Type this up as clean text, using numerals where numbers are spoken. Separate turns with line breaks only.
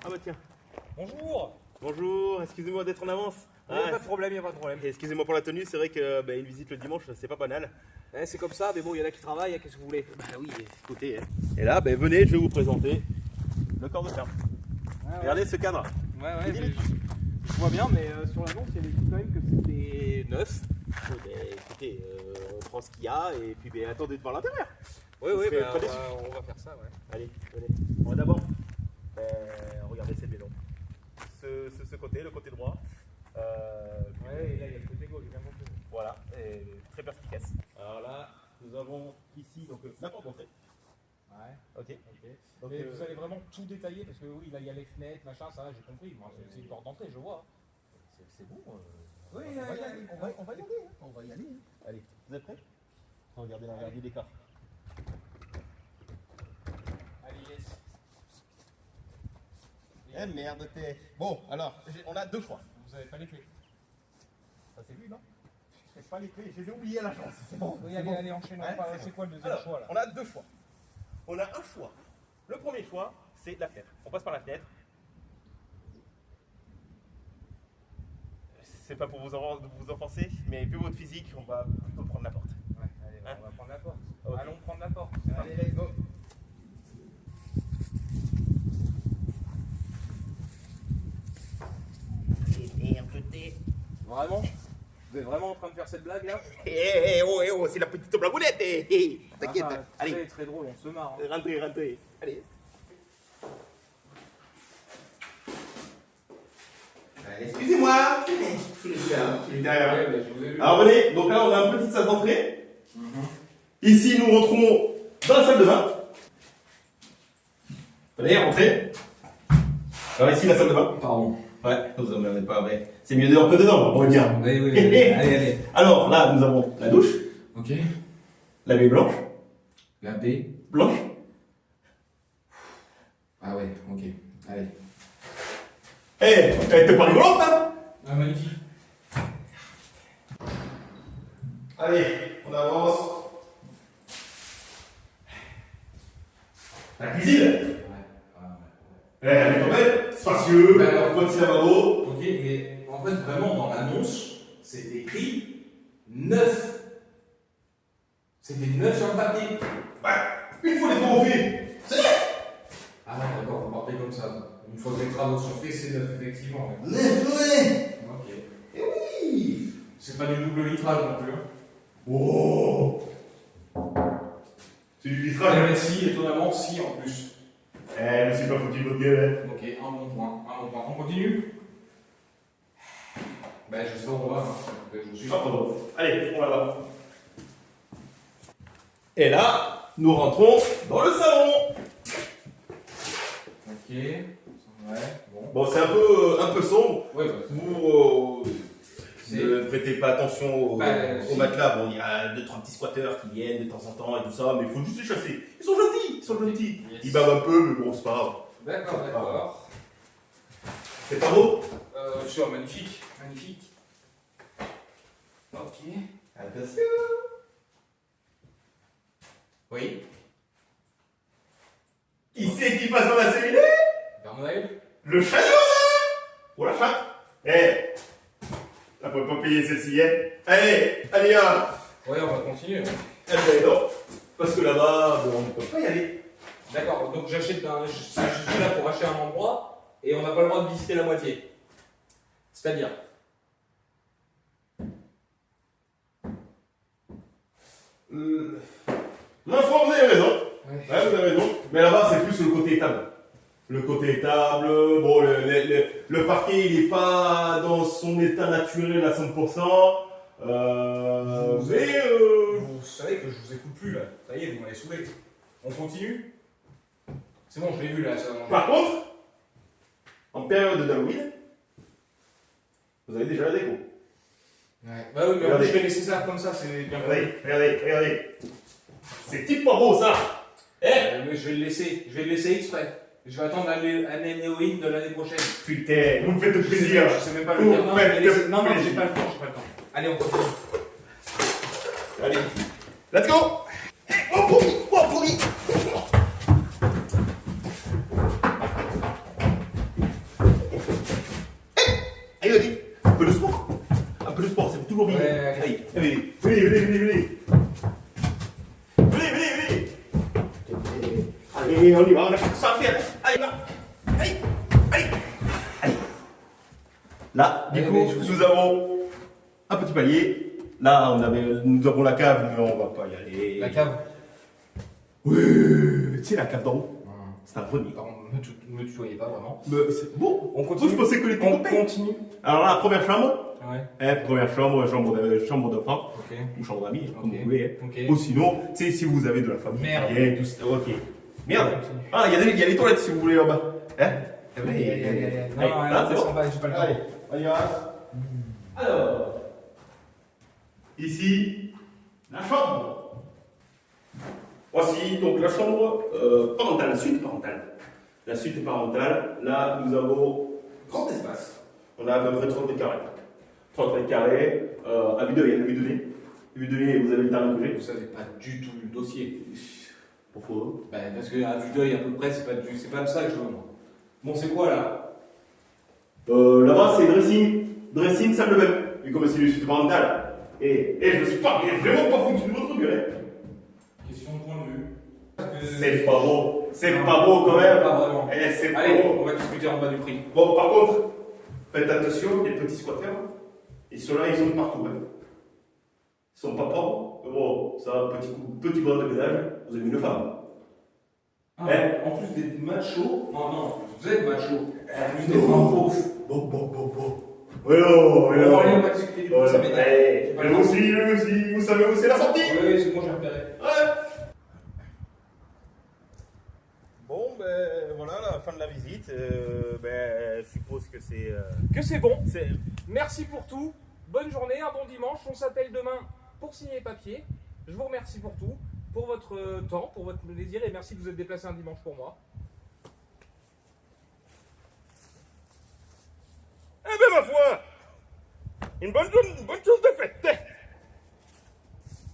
Ah bah tiens.
Bonjour.
Bonjour, excusez-moi d'être en avance.
Pas de problème, y a pas de problème.
Excusez-moi pour la tenue, c'est vrai que une visite le dimanche, c'est pas banal.
C'est comme ça, mais bon, il y en a qui travaillent, qu'est-ce que vous voulez?
Bah oui, écoutez. Et là, venez, je vais vous présenter le corps de ferme.
Ouais.
Regardez ce cadre.
Ouais, je vois bien, mais sur l'annonce, il y avait dit quand même que c'était neuf.
Écoutez, on prend ce qu'il y a et puis attendez de voir l'intérieur.
Oui,
Vous serez pas déçus.
on va faire ça, ouais.
Allez, venez. On va d'abord regarder cette maison. Ce côté, le côté droit.
Ouais, et là, il y a le côté gauche, j'ai bien compris.
Voilà, et très perspicace. Alors là, nous avons ici donc la porte d'entrée.
Ouais.
Ok. Donc,
Mais vous allez vraiment tout détailler, parce que oui, là, il y a les fenêtres, machin, ça, j'ai compris. Moi, c'est une porte d'entrée, je vois.
c'est bon.
Oui,
on va y aller. On va y aller. Allez, vous êtes prêts? Regardez l'envergure des cartes.
Allez, yes.
Eh merde, Bon, alors, on a deux choix.
Vous avez pas les clés.
Ça c'est vu, non? Je pas les clés, je les ai oubliées à l'agence. C'est bon.
Oui,
c'est
allez,
bon.
allez, enchaînons.
Ouais,
C'est quoi le deuxième
Alors,
choix, là?
On a deux choix. On a un choix. Le premier choix, c'est la fenêtre. On passe par la fenêtre. C'est pas pour vous offenser, mais vu votre physique, on va plutôt prendre la porte.
Ouais, allez,
Hein?
on va prendre la porte.
Ok.
Allons prendre la porte.
Allez, let's go.
Vraiment? Vous êtes vraiment en train de faire cette blague, là?
Oh, c'est la petite blagounette. T'inquiète.
Ah,
Allez,
très, très drôle, on se marre. Hein.
rentrez. Allez. Excusez-moi. Je suis derrière.
Ouais, mais je vous ai vu.
Alors venez, donc là on a une petite salle d'entrée. Ici nous rentrons dans la salle de bain. Venez, rentrez. Alors ici la salle de bain.
Pardon.
Ouais, vous emmerdez pas, ouais. C'est mieux dehors que dedans, on va dire.
Oui. Allez.
Alors là nous avons la douche,
Ok.
la baie blanche.
La B.
Blanche.
Ah ouais, ok. Allez.
T'es pas rigolante hein?
Ah, magnifique.
Allez, on avance. La cuisine. Elle est quand même spacieux,
Bah alors,
petit lavabo.
Ok, mais en fait, vraiment, dans l'annonce, c'est écrit 9. C'était 9 sur le papier.
Il faut les trophées.
Ah non, d'accord, vous partez comme ça. Une fois que les travaux sont faits, c'est 9, effectivement. Ouais.
9, ouais.
Ok.
Et oui.
C'est pas du double litrage non plus. Hein.
Oh. C'est du
Ah,
vitrage.
mais si, étonnamment, si en plus.
Je me suis pas foutu de votre gueule.
Ok, un bon point. On continue? Ben, je sais où on va. Hein. Je vous suis.
Pardon. Allez, on va là-bas. Et là, nous rentrons dans le salon.
Ok. Ouais, bon.
Bon, c'est un peu sombre.
Ouais, bah,
Vous
c'est-
ne prêtez pas attention au
si.
matelas. Bon, il y a 2-3 petits squatteurs qui viennent de temps en temps et tout ça, mais il faut juste les chasser. Ils sont gentils.
Yes.
Ils bavent un peu, mais bon, c'est pas grave.
D'accord.
C'est pas beau?
Sur magnifique. Ok.
Attention.
Oui.
Qui c'est qui passe dans la cellule?
Père Noël?
Le chaillot là. Ou la chatte. Là, faut pas payer celle-ci, hein. Allez, là.
Ouais, on va continuer.
Non. Parce que là-bas, on ne peut pas y aller.
D'accord, donc je suis là pour acheter un endroit et on n'a pas le droit de visiter la moitié. C'est-à-dire?
Ma foi, vous avez raison.
Ouais.
Ouais, vous avez raison. Mais là-bas, c'est plus le côté étable. Le côté étable, bon, le parquet, il n'est pas dans son état naturel à 100%.
Vous savez que je vous écoute plus là. Ça y est, vous m'avez saoulé. On continue? C'est bon, je l'ai vu là. Ça...
Par contre, en période d'Halloween, vous avez déjà la déco.
Ouais. Bah oui, mais en plus, je vais laisser ça comme ça, c'est bien.
Regardez. C'est type pas beau ça.
Mais je vais le laisser exprès. Je vais attendre Halloween de l'année prochaine.
Putain, vous me faites plaisir.
Je sais même pas le
Vous
dire. Non,
faites
mais laissez- non,
plaisir.
j'ai pas le temps. Allez, on continue.
Allez, let's go. pourri. venez. Venez. Allez, on y va, on a ça à faire. Allez, là. Allez. Là, du coup, nous avons un petit palier. Là, nous avons la cave, mais on va pas y aller.
La cave.
Oui, tu sais, la cave d'en haut. C'est un premier.
Pardon, ne me tutoyez pas vraiment.
C'est bon.
On continue.
Je pensais que les
On
copains.
continue.
Alors là, première chambre.
Ouais.
Première chambre d'enfant.
Ok.
Ou chambre d'amis, comme
Ok.
vous voulez.
Ok.
Ou sinon, tu sais, si vous avez de la famille.
Merde.
Tout ça. Ok. Merde.
Continue.
Ah, il y a les toilettes si vous voulez en bas. Hein?
Allez.
Allez,
Non,
là, c'est
descends
bon.
pas, j'ai pas le temps.
Allez, on y va. Alors, ici, la chambre. Voici donc la chambre parentale, la suite parentale. La suite parentale, là, nous avons grand espace. On a à peu près 30 mètres carrés. 30 mètres carrés, à vue d'œil, Vue de nez, vous avez le terrain que j'ai.
Vous savez pas du tout le dossier.
Pourquoi?
Parce que à vue d'œil à peu près, c'est pas de ça que je veux moi. Bon, c'est quoi là?
Là-bas, c'est dressing, salle de bain. Et comme c'est le suite parental. Et je suis pas, il est vraiment pas foutu de votre gueule.
Question de point de vue.
C'est pas beau. C'est pas beau quand même.
Pas vraiment.
C'est pas
Allez,
beau.
on va discuter en bas du prix.
Bon, par contre, faites attention, il y a des petits squatters. Et ceux-là, ils sont partout. Hein. Ils sont pas pauvres. Mais bon, ça, petit bras de ménage, vous avez une femme.
Ah, en plus d'être macho, non, vous êtes macho. En plus d'être un pauvre.
Bon. Ouais, non.
Allez, on va discuter du prix, ça m'énerve.
Mais aussi, vous savez où c'est la sortie?
Oui, c'est bon, j'ai repéré.
Ouais. Bon, ben voilà, la fin de la visite. Je suppose que c'est.
Que c'est bon.
C'est.
Merci pour tout. Bonne journée, un bon dimanche. On s'appelle demain pour signer les papiers. Je vous remercie pour tout, pour votre temps, pour votre plaisir et merci de vous être déplacé un dimanche pour moi.
Eh ben ma foi, une bonne chose de faite.